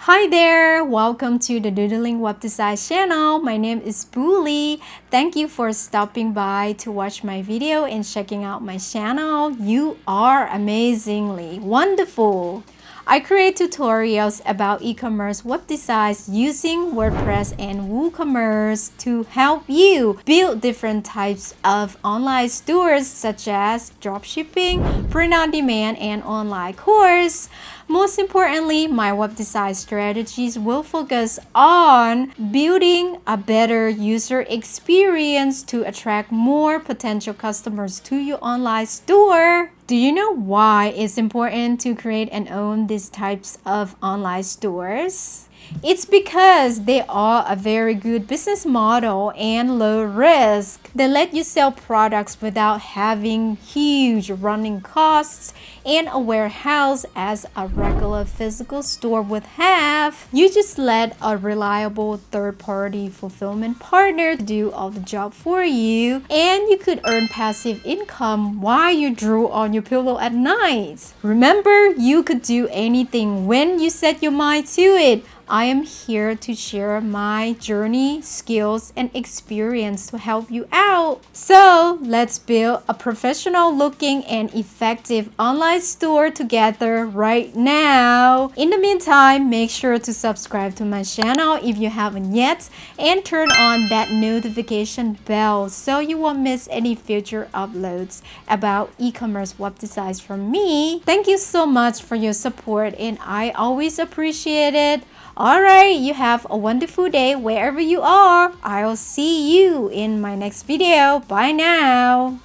Hi there! Welcome to the Doodling Web Design channel. My name is Booley. Thank you for stopping by to watch my video and checking out my channel. You are amazingly wonderful. I create tutorials about e-commerce web designs using WordPress and WooCommerce to help you build different types of online stores such as dropshipping, print on demand, and online course. Most importantly, my web design strategies will focus on building a better user experience to attract more potential customers to your online store. Do you know why it's important to create and own these types of online stores? It's because they are a very good business model and low risk. They let you sell products without having huge running costs and a warehouse as a regular physical store would have. You just let a reliable third-party fulfillment partner do all the job for you, and you could earn passive income while you drool on your pillow at night. Remember, you could do anything when you set your mind to it. I am here to share my journey, skills, and experience to help you out. So let's build a professional looking and effective online store together right now. In the meantime, make sure to subscribe to my channel if you haven't yet and turn on that notification bell so you won't miss any future uploads about e-commerce web designs from me. Thank you so much for your support and I always appreciate it. Alright, you have a wonderful day wherever you are. I'll see you in my next video. Bye now.